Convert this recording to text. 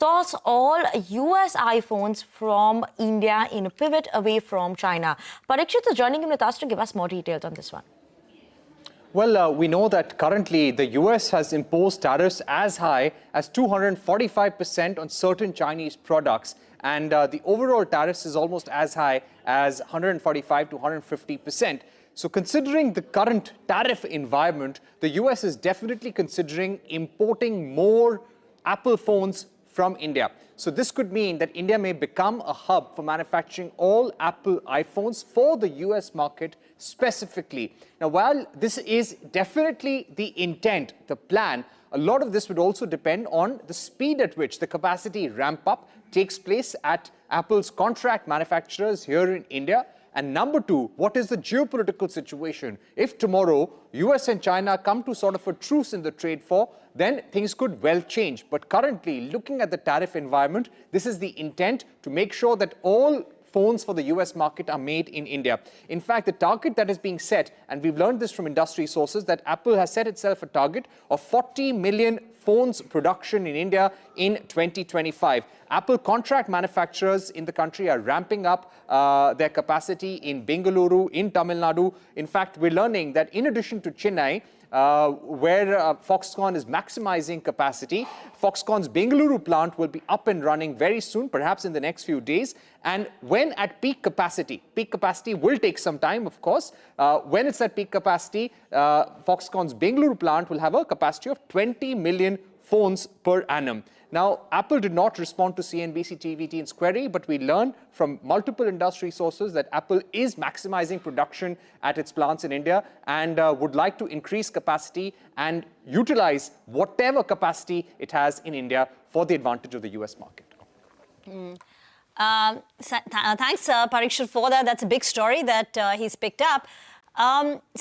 source all US iPhones from India in a pivot away from China. Parikshit is joining in with us to give us more details on this one. Well, we know that currently the US has imposed tariffs as high as 245% on certain Chinese products. And the overall tariffs is almost as high as 145 to 150%. So considering the current tariff environment, the US is definitely considering importing more Apple phones from India. So this could mean that India may become a hub for manufacturing all Apple iPhones for the US market specifically. Now, while this is definitely the intent, the plan, a lot of this would also depend on the speed at which the capacity ramp up takes place at Apple's contract manufacturers here in India. And number two, what is the geopolitical situation? If tomorrow US and China come to sort of a truce in the trade war, then things could well change. But currently, looking at the tariff environment, this is the intent to make sure that all phones for the US market are made in India. In fact, the target that is being set, and we've learned this from industry sources, that Apple has set itself a target of 40 million phones production in India in 2025. Apple contract manufacturers in the country are ramping up their capacity in Bengaluru, in Tamil Nadu. In fact, we're learning that in addition to Chennai, where Foxconn is maximizing capacity, Foxconn's Bengaluru plant will be up and running very soon, perhaps in the next few days. And when at peak capacity will take some time, of course. When it's at peak capacity, Foxconn's Bengaluru plant will have a capacity of 20 million phones per annum. Now, Apple did not respond to CNBC-TV18's query, but we learned from multiple industry sources that Apple is maximizing production at its plants in India and would like to increase capacity and utilize whatever capacity it has in India for the advantage of the US market. Thanks, Parikshit, for that. That's a big story that he's picked up. Sanjay